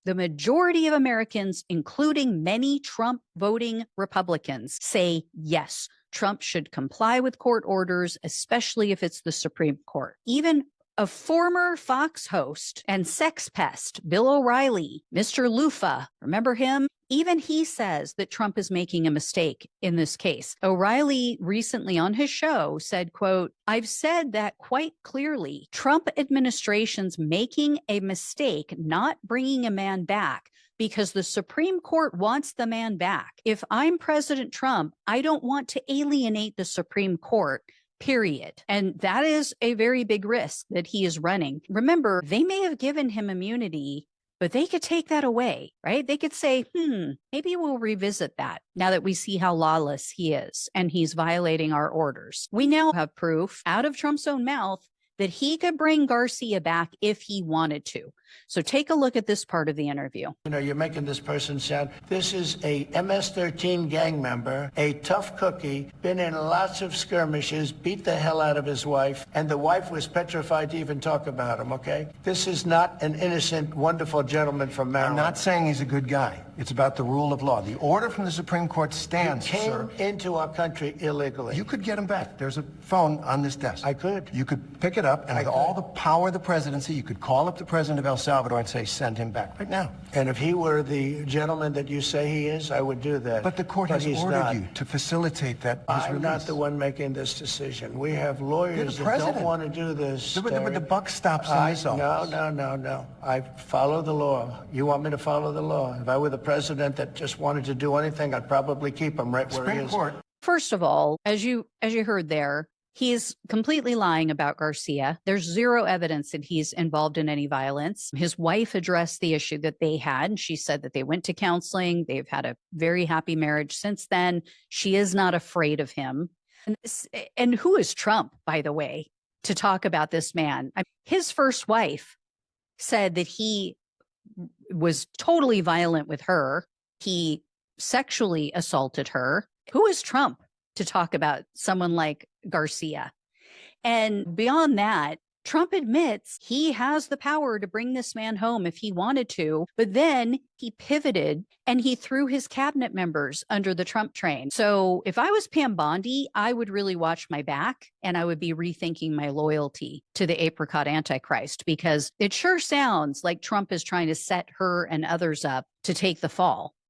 the majority of Americans, including many Trump voting Republicans, say yes, Trump should comply with court orders, especially if it's the Supreme Court. Even a former Fox host and sex pest, Bill O'Reilly, Mr. Lufa, remember him? Even he says that Trump is making a mistake in this case. O'Reilly recently on his show said, quote, "I've said that quite clearly. Trump administration's making a mistake not bringing a man back because the Supreme Court wants the man back. If I'm President Trump, I don't want to alienate the Supreme Court. Period." And that is a very big risk that he is running. Remember, they may have given him immunity, but they could take that away, right? They could say, maybe we'll revisit that now that we see how lawless he is and he's violating our orders. We now have proof out of Trump's own mouth that he could bring Garcia back if he wanted to. So take a look at this part of the interview. You know, you're making this person sound, this is a MS-13 gang member, a tough cookie, been in lots of skirmishes, beat the hell out of his wife, and the wife was petrified to even talk about him, okay? This is not an innocent, wonderful gentleman from Maryland. I'm not saying he's a good guy. It's about the rule of law. The order from the Supreme Court stands, he came into our country illegally. You could get him back. There's a phone on this desk. I could. You could pick it up, and with all the power of the presidency, you could call up the president of El Salvador and say, send him back right now. And if he were the gentleman that you say he is, I would do that. But the court has ordered you to facilitate that. I'm not the one making this decision. We have lawyers that don't want to do this. But the buck stops in this office. No. I follow the law. You want me to follow the law? If I were the president that just wanted to do anything, I'd probably keep him right where he is. Court. First of all, as you heard there, he's completely lying about Garcia. There's zero evidence that he's involved in any violence. His wife addressed the issue that they had. She said that they went to counseling. They've had a very happy marriage since then. She is not afraid of him. And who is Trump, by the way, to talk about this man? His first wife said that he was totally violent with her. He sexually assaulted her. Who is Trump to talk about someone like Garcia? And beyond that, Trump admits he has the power to bring this man home if he wanted to, but then he pivoted and he threw his cabinet members under the Trump train. So if I was Pam Bondi, I would really watch my back and I would be rethinking my loyalty to the Apricot Antichrist, because it sure sounds like Trump is trying to set her and others up to take the fall.